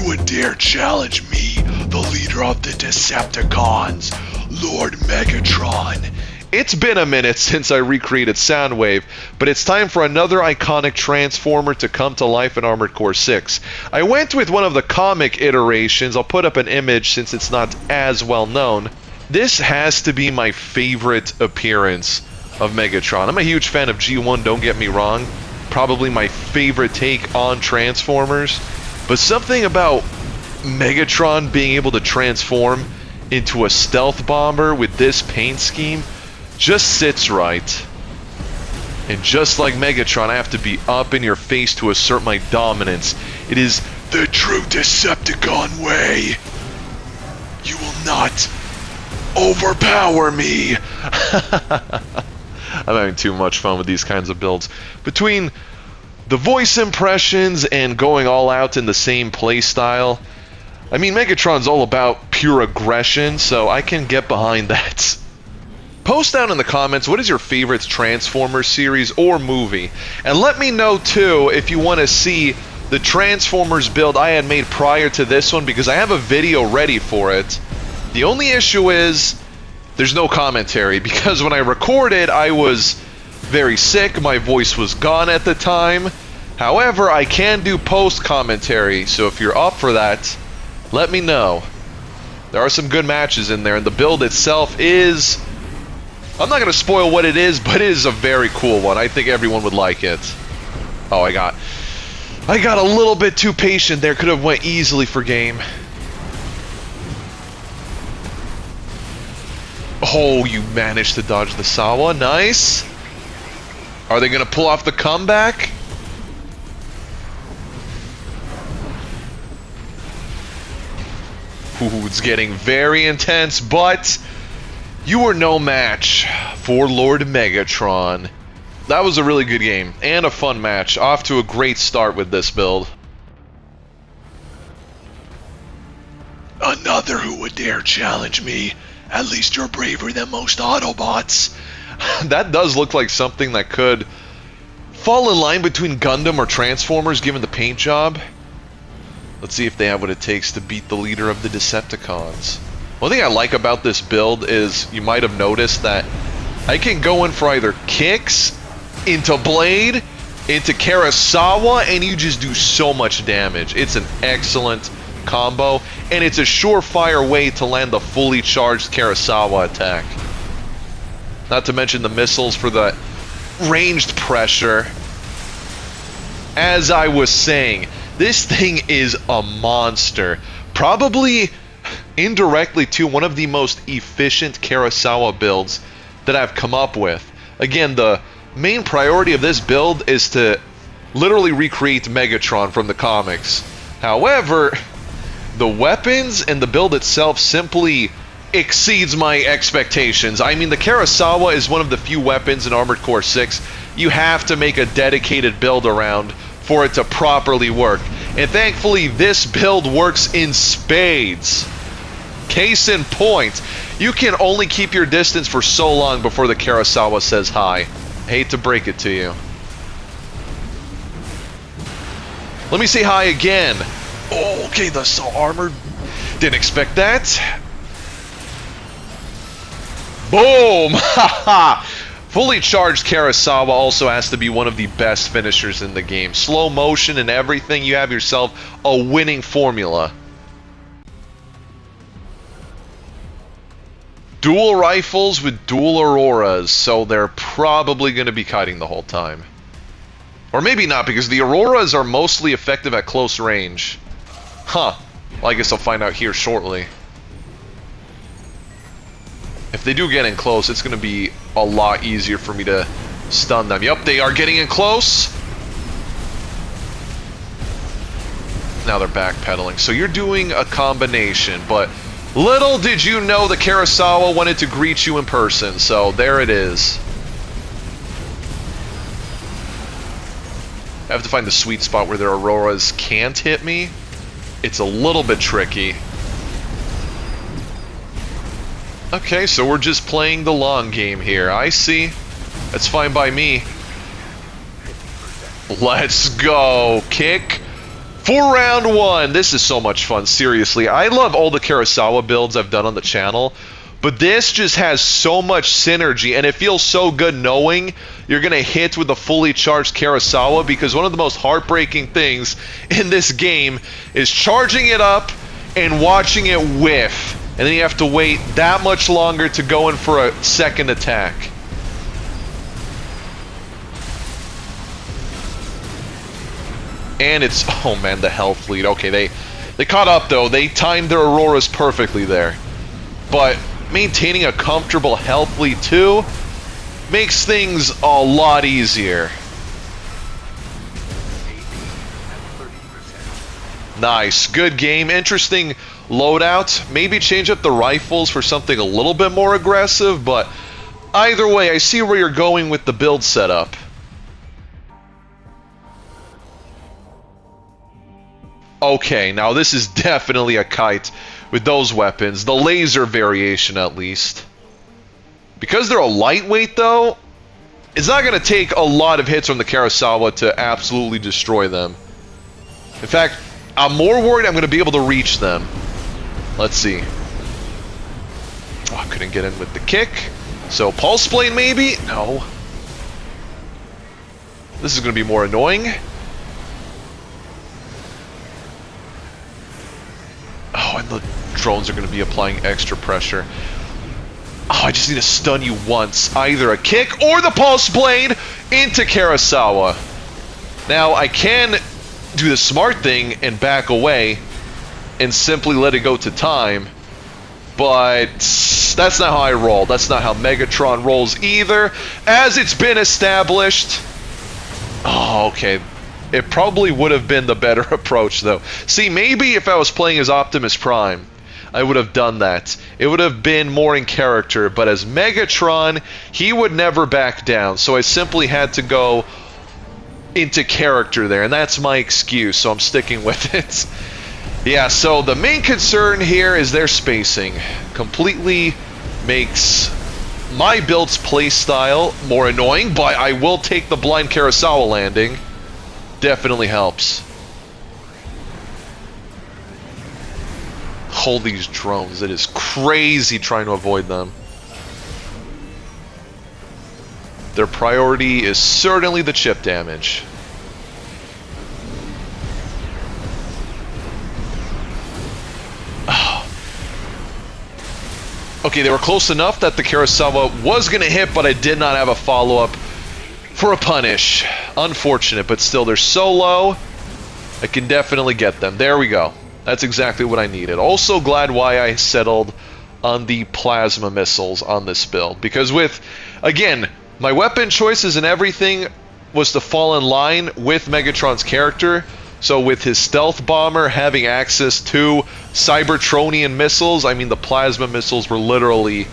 who would dare challenge me, the leader of the Decepticons, Lord Megatron? It's been a minute since I recreated Soundwave, but it's time for another iconic Transformer to come to life in Armored Core 6. I went with one of the comic iterations. I'll put up an image since it's not as well known. This has to be my favorite appearance of Megatron. I'm a huge fan of G1, don't get me wrong. Probably my favorite take on Transformers. But something about Megatron being able to transform into a stealth bomber with this paint scheme just sits right. And just like Megatron, I have to be up in your face to assert my dominance. It is the true Decepticon way. You will not overpower me. I'm having too much fun with these kinds of builds. Between the voice impressions and going all out in the same playstyle, I mean, Megatron's all about pure aggression, so I can get behind that. Post down in the comments, what is your favorite Transformers series or movie? And let me know, too, if you want to see the Transformers build I had made prior to this one, because I have a video ready for it. The only issue is there's no commentary, because when I recorded, I was very sick. My voice was gone at the time. However, I can do post-commentary, so if you're up for that, let me know. There are some good matches in there, and the build itself is... I'm not going to spoil what it is, but it is a very cool one. I think everyone would like it. Oh, I got a little bit too patient there. Could have went easily for game. Oh, you managed to dodge the Sawa. Nice. Are they going to pull off the comeback? Ooh, it's getting very intense, but you were no match for Lord Megatron. That was a really good game and a fun match. Off to a great start with this build. Another who would dare challenge me. At least you're braver than most Autobots. That does look like something that could fall in line between Gundam or Transformers given the paint job. Let's see if they have what it takes to beat the leader of the Decepticons. One thing I like about this build is you might have noticed that I can go in for either kicks, into Blade, into Karasawa, and you just do so much damage. It's an excellent combo, and it's a surefire way to land the fully charged Karasawa attack. Not to mention the missiles for the ranged pressure. As I was saying, this thing is a monster. Probably indirectly to one of the most efficient Karasawa builds that I've come up with. Again, the main priority of this build is to literally recreate Megatron from the comics. However, the weapons and the build itself simply exceeds my expectations. I mean, the Karasawa is one of the few weapons in Armored Core 6 you have to make a dedicated build around for it to properly work. And thankfully, this build works in spades. Case in point, you can only keep your distance for so long before the Karasawa says hi. Hate to break it to you. Let me say hi again. Oh, okay, the armored. Didn't expect that. Boom! Haha! Fully charged Karasawa also has to be one of the best finishers in the game. Slow motion and everything, you have yourself a winning formula. Dual rifles with dual auroras, so they're probably going to be kiting the whole time. Or maybe not, because the auroras are mostly effective at close range. Huh. Well, I guess I'll find out here shortly. If they do get in close, it's going to be a lot easier for me to stun them. Yup, they are getting in close. Now they're backpedaling. So you're doing a combination, but little did you know the Karasawa wanted to greet you in person, so there it is. I have to find the sweet spot where their auroras can't hit me. It's a little bit tricky. Okay, so we're just playing the long game here. I see. That's fine by me. Let's go. Kick. For round one, this is so much fun, seriously. I love all the Kurosawa builds I've done on the channel, but this just has so much synergy, and it feels so good knowing you're going to hit with a fully charged Kurosawa, because one of the most heartbreaking things in this game is charging it up and watching it whiff, and then you have to wait that much longer to go in for a second attack. And it's, oh man, the health lead. Okay, they caught up though. They timed their Auroras perfectly there. But maintaining a comfortable health lead too makes things a lot easier. Nice, good game. Interesting loadout. Maybe change up the rifles for something a little bit more aggressive, but either way, I see where you're going with the build setup. Okay, now this is definitely a kite with those weapons. The laser variation, at least. Because they're a lightweight, though, it's not going to take a lot of hits from the Kurosawa to absolutely destroy them. In fact, I'm more worried I'm going to be able to reach them. Let's see. Oh, I couldn't get in with the kick. So, Pulse Blade, maybe? No. This is going to be more annoying. Oh, and the drones are going to be applying extra pressure. Oh, I just need to stun you once. Either a kick or the Pulse Blade into Kurosawa. Now, I can do the smart thing and back away and simply let it go to time. But that's not how I roll. That's not how Megatron rolls either, as it's been established. Oh, okay. It probably would have been the better approach, though. See, maybe if I was playing as Optimus Prime, I would have done that. It would have been more in character, but as Megatron, he would never back down, so I simply had to go into character there, and that's my excuse, so I'm sticking with it. Yeah, so the main concern here is their spacing. Completely makes my build's playstyle more annoying, but I will take the blind Kurosawa landing. Definitely helps. Hold these drones. It is crazy trying to avoid them. Their priority is certainly the chip damage. Oh. Okay, they were close enough that the Kurosawa was going to hit, but I did not have a follow-up for a punish. Unfortunate, but still, they're so low, I can definitely get them. There we go. That's exactly what I needed. Also glad why I settled on the plasma missiles on this build. Because with, again, my weapon choices and everything was to fall in line with Megatron's character. So with his stealth bomber having access to Cybertronian missiles, I mean the plasma missiles were literally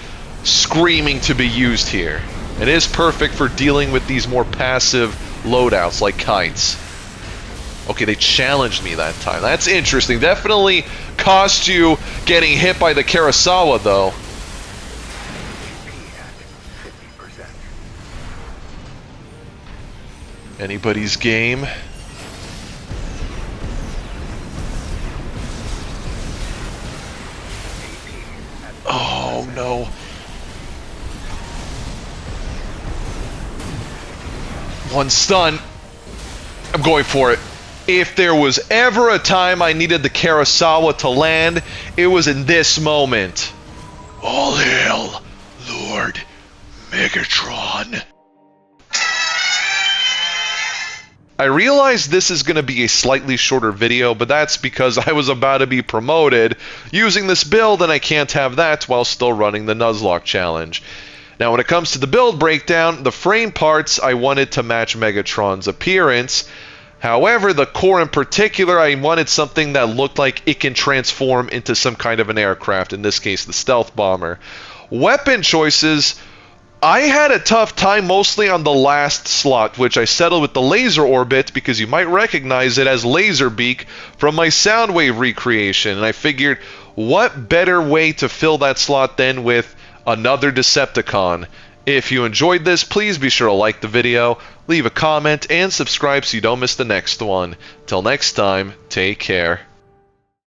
screaming to be used here. It is perfect for dealing with these more passive loadouts like kites. Okay, they challenged me that time. That's interesting. Definitely cost you getting hit by the Kurosawa, though. Anybody's game. Oh, no. One stun. I'm going for it. If there was ever a time I needed the Kurosawa to land, it was in this moment. All hail, Lord Megatron. I realize this is going to be a slightly shorter video, but that's because I was about to be promoted using this build, and I can't have that while still running the Nuzlocke challenge. Now, when it comes to the build breakdown, the frame parts I wanted to match Megatron's appearance. However, the core in particular, I wanted something that looked like it can transform into some kind of an aircraft, in this case, the stealth bomber. Weapon choices, I had a tough time mostly on the last slot, which I settled with the laser orbit because you might recognize it as Laserbeak from my Soundwave recreation, and I figured, what better way to fill that slot than with another Decepticon If you enjoyed this, please be sure to like the video, leave a comment, and subscribe so you don't miss the next one. Till next time, take care.